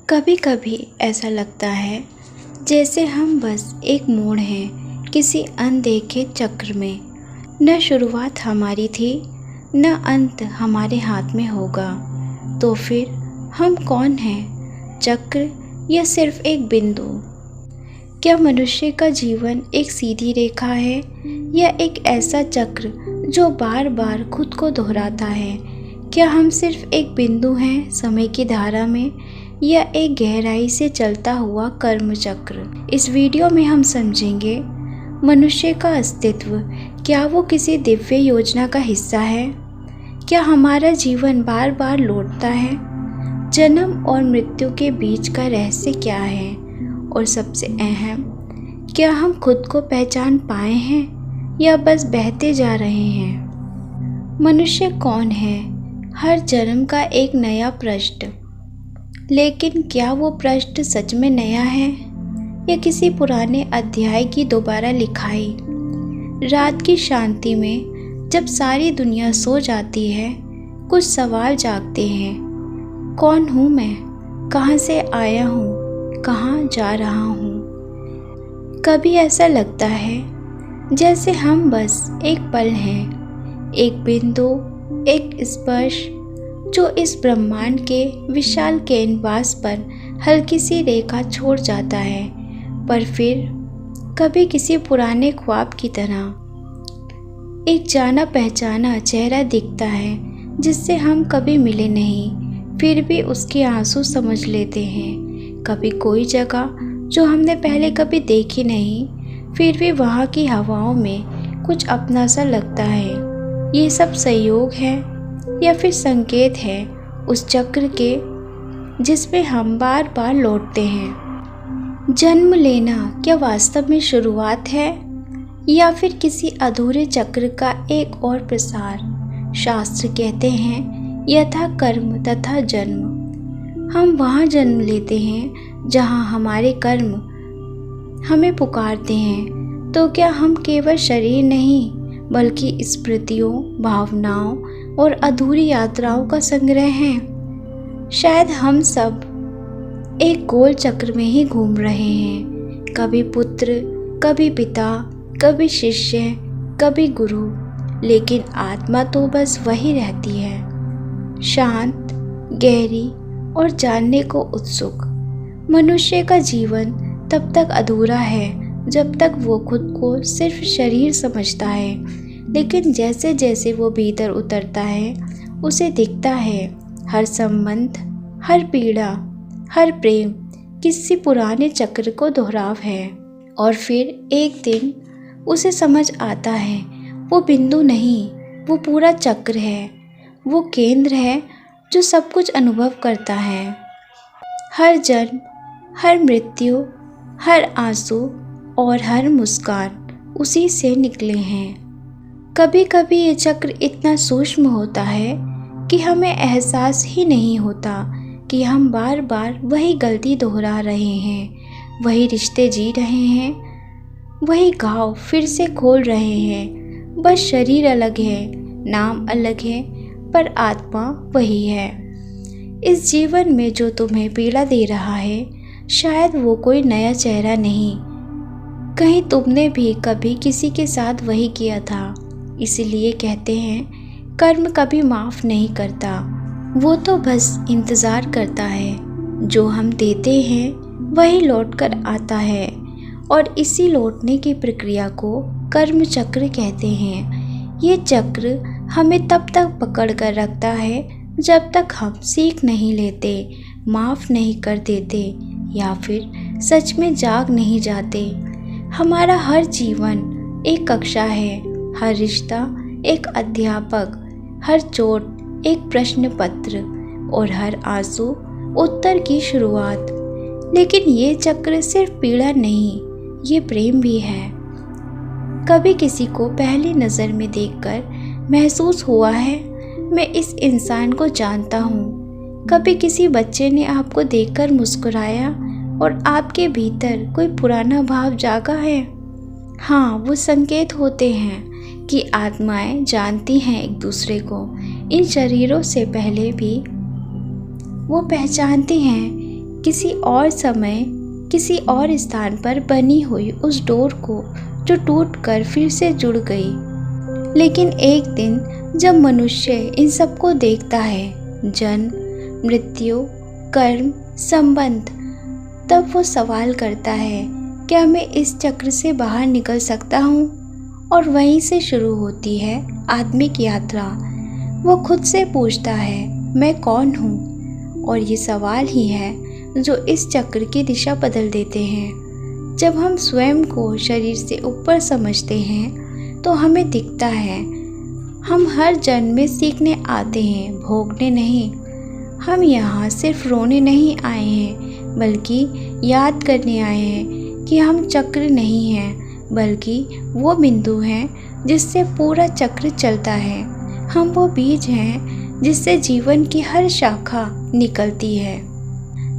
कभी कभी ऐसा लगता है जैसे हम बस एक मोड़ हैं किसी अनदेखे चक्र में। न शुरुआत हमारी थी, न अंत हमारे हाथ में होगा। तो फिर हम कौन हैं, चक्र या सिर्फ एक बिंदु? क्या मनुष्य का जीवन एक सीधी रेखा है या एक ऐसा चक्र जो बार बार खुद को दोहराता है? क्या हम सिर्फ एक बिंदु हैं समय की धारा में या एक गहराई से चलता हुआ कर्म चक्र? इस वीडियो में हम समझेंगे मनुष्य का अस्तित्व। क्या वो किसी दिव्य योजना का हिस्सा है? क्या हमारा जीवन बार बार लौटता है? जन्म और मृत्यु के बीच का रहस्य क्या है? और सबसे अहम, क्या हम खुद को पहचान पाए हैं या बस बहते जा रहे हैं? मनुष्य कौन है? हर जन्म का एक नया प्रश्न। लेकिन क्या वो प्रश्न सच में नया है या किसी पुराने अध्याय की दोबारा लिखाई? रात की शांति में जब सारी दुनिया सो जाती है, कुछ सवाल जागते हैं। कौन हूँ मैं? कहाँ से आया हूँ? कहाँ जा रहा हूँ? कभी ऐसा लगता है जैसे हम बस एक पल हैं, एक बिंदु, एक स्पर्श जो इस ब्रह्मांड के विशाल कैनवास पर हल्की सी रेखा छोड़ जाता है। पर फिर कभी किसी पुराने ख्वाब की तरह एक जाना पहचाना चेहरा दिखता है जिससे हम कभी मिले नहीं, फिर भी उसके आंसू समझ लेते हैं। कभी कोई जगह जो हमने पहले कभी देखी नहीं, फिर भी वहाँ की हवाओं में कुछ अपना सा लगता है। ये सब संयोग है या फिर संकेत है उस चक्र के जिसमें हम बार बार लौटते हैं? जन्म लेना क्या वास्तव में शुरुआत है या फिर किसी अधूरे चक्र का एक और प्रसार? शास्त्र कहते हैं यथा कर्म तथा जन्म। हम वहाँ जन्म लेते हैं जहाँ हमारे कर्म हमें पुकारते हैं। तो क्या हम केवल शरीर नहीं बल्कि स्मृतियों, भावनाओं और अधूरी यात्राओं का संग्रह हैं? शायद हम सब एक गोल चक्र में ही घूम रहे हैं, कभी पुत्र, कभी पिता, कभी शिष्य, कभी गुरु, लेकिन आत्मा तो बस वही रहती है, शांत, गहरी और जानने को उत्सुक। मनुष्य का जीवन तब तक अधूरा है जब तक वो खुद को सिर्फ शरीर समझता है, लेकिन जैसे जैसे वो भीतर उतरता है उसे दिखता है हर संबंध, हर पीड़ा, हर प्रेम किसी पुराने चक्र को दोहराव है। और फिर एक दिन उसे समझ आता है वो बिंदु नहीं, वो पूरा चक्र है, वो केंद्र है जो सब कुछ अनुभव करता है। हर जन्म, हर मृत्यु, हर आंसू और हर मुस्कान उसी से निकले हैं। कभी कभी ये चक्र इतना सूक्ष्म होता है कि हमें एहसास ही नहीं होता कि हम बार बार वही गलती दोहरा रहे हैं, वही रिश्ते जी रहे हैं, वही घाव फिर से खोल रहे हैं। बस शरीर अलग है, नाम अलग है, पर आत्मा वही है। इस जीवन में जो तुम्हें पीड़ा दे रहा है, शायद वो कोई नया चेहरा नहीं, कहीं तुमने भी कभी किसी के साथ वही किया था। इसलिए कहते हैं कर्म कभी माफ़ नहीं करता, वो तो बस इंतज़ार करता है। जो हम देते हैं वही लौट कर आता है, और इसी लौटने की प्रक्रिया को कर्म चक्र कहते हैं। ये चक्र हमें तब तक पकड़ कर रखता है जब तक हम सीख नहीं लेते, माफ़ नहीं कर देते या फिर सच में जाग नहीं जाते। हमारा हर जीवन एक कक्षा है, हर रिश्ता एक अध्यापक, हर चोट एक प्रश्न पत्र और हर आंसू उत्तर की शुरुआत। लेकिन ये चक्र सिर्फ पीड़ा नहीं, ये प्रेम भी है। कभी किसी को पहली नज़र में देखकर महसूस हुआ है मैं इस इंसान को जानता हूँ? कभी किसी बच्चे ने आपको देखकर मुस्कुराया और आपके भीतर कोई पुराना भाव जागा है? हाँ, वो संकेत होते हैं कि आत्माएं जानती हैं एक दूसरे को। इन शरीरों से पहले भी वो पहचानती हैं किसी और समय, किसी और स्थान पर बनी हुई उस डोर को जो टूटकर फिर से जुड़ गई। लेकिन एक दिन जब मनुष्य इन सबको देखता है, जन्म, मृत्यु, कर्म, संबंध, तब वो सवाल करता है, क्या मैं इस चक्र से बाहर निकल सकता हूँ? और वहीं से शुरू होती है आत्मिक यात्रा। वो खुद से पूछता है, मैं कौन हूँ? और ये सवाल ही है जो इस चक्र की दिशा बदल देते हैं। जब हम स्वयं को शरीर से ऊपर समझते हैं तो हमें दिखता है हम हर जन्म में सीखने आते हैं, भोगने नहीं। हम यहाँ सिर्फ रोने नहीं आए हैं, बल्कि याद करने आए हैं कि हम चक्र नहीं हैं, बल्कि वो बिंदु हैं जिससे पूरा चक्र चलता है। हम वो बीज हैं जिससे जीवन की हर शाखा निकलती है।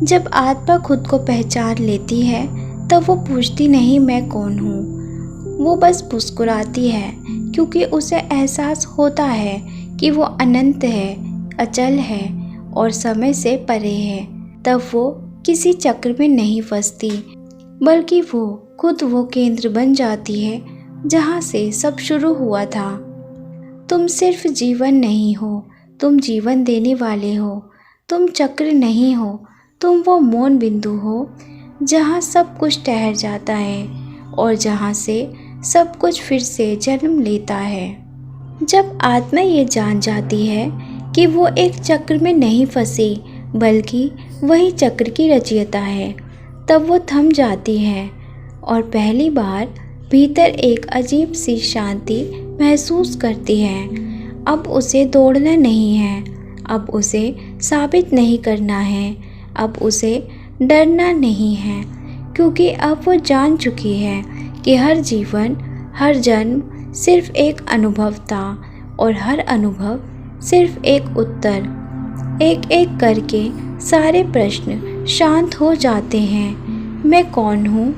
जब आत्मा खुद को पहचान लेती है तब वो पूछती नहीं मैं कौन हूँ, वो बस मुस्कुराती है, क्योंकि उसे एहसास होता है कि वो अनंत है, अचल है और समय से परे है। तब वो किसी चक्र में नहीं फंसती, बल्कि वो खुद वो केंद्र बन जाती है जहाँ से सब शुरू हुआ था। तुम सिर्फ जीवन नहीं हो, तुम जीवन देने वाले हो। तुम चक्र नहीं हो, तुम वो मौन बिंदु हो जहाँ सब कुछ ठहर जाता है और जहाँ से सब कुछ फिर से जन्म लेता है। जब आत्मा ये जान जाती है कि वो एक चक्र में नहीं फंसी, बल्कि वही चक्र की रचयिता है, तब वो थम जाती है और पहली बार भीतर एक अजीब सी शांति महसूस करती है। अब उसे दौड़ना नहीं है, अब उसे साबित नहीं करना है, अब उसे डरना नहीं है, क्योंकि अब वो जान चुकी है कि हर जीवन, हर जन्म सिर्फ एक अनुभव था और हर अनुभव सिर्फ एक उत्तर। एक एक करके सारे प्रश्न शांत हो जाते हैं। मैं कौन हूँ?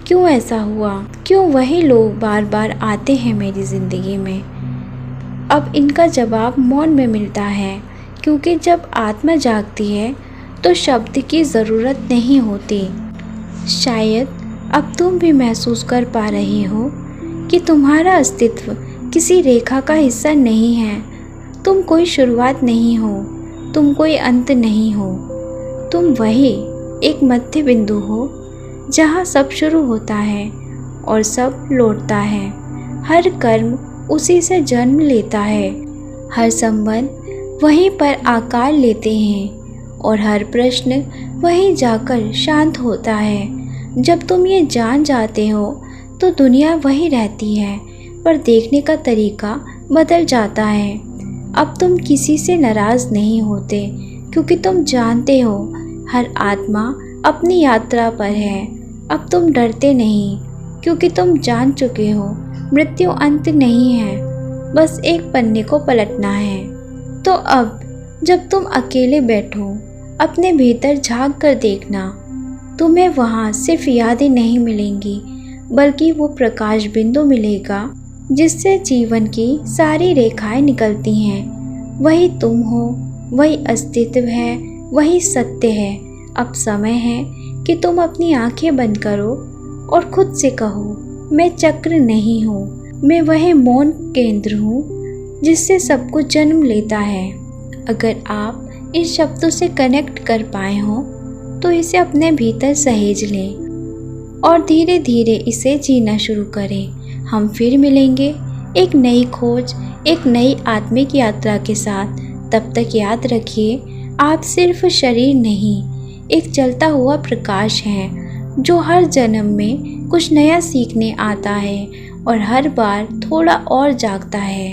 क्यों ऐसा हुआ? क्यों वही लोग बार बार आते हैं मेरी ज़िंदगी में? अब इनका जवाब मौन में मिलता है, क्योंकि जब आत्मा जागती है तो शब्द की ज़रूरत नहीं होती। शायद अब तुम भी महसूस कर पा रहे हो कि तुम्हारा अस्तित्व किसी रेखा का हिस्सा नहीं है। तुम कोई शुरुआत नहीं हो, तुम कोई अंत नहीं हो, तुम वही एक मध्य बिंदु हो जहाँ सब शुरू होता है और सब लौटता है। हर कर्म उसी से जन्म लेता है, हर संबंध वहीं पर आकार लेते हैं और हर प्रश्न वहीं जाकर शांत होता है। जब तुम ये जान जाते हो तो दुनिया वही रहती है, पर देखने का तरीका बदल जाता है। अब तुम किसी से नाराज़ नहीं होते, क्योंकि तुम जानते हो हर आत्मा अपनी यात्रा पर है। अब तुम डरते नहीं, क्योंकि तुम जान चुके हो मृत्यु अंत नहीं है, बस एक पन्ने को पलटना है। तो अब जब तुम अकेले बैठो, अपने भीतर झांक कर देखना, तुम्हें वहाँ सिर्फ यादें नहीं मिलेंगी, बल्कि वो प्रकाश बिंदु मिलेगा जिससे जीवन की सारी रेखाएं निकलती हैं। वही तुम हो, वही अस्तित्व है, वही सत्य है। अब समय है कि तुम अपनी आंखें बंद करो और खुद से कहो, मैं चक्र नहीं हूँ, मैं वह मौन केंद्र हूँ जिससे सब कुछ जन्म लेता है। अगर आप इन शब्दों से कनेक्ट कर पाए हो तो इसे अपने भीतर सहेज लें और धीरे धीरे इसे जीना शुरू करें। हम फिर मिलेंगे एक नई खोज, एक नई आत्मिक यात्रा के साथ। तब तक याद रखिए, आप सिर्फ शरीर नहीं, एक चलता हुआ प्रकाश है जो हर जन्म में कुछ नया सीखने आता है और हर बार थोड़ा और जागता है।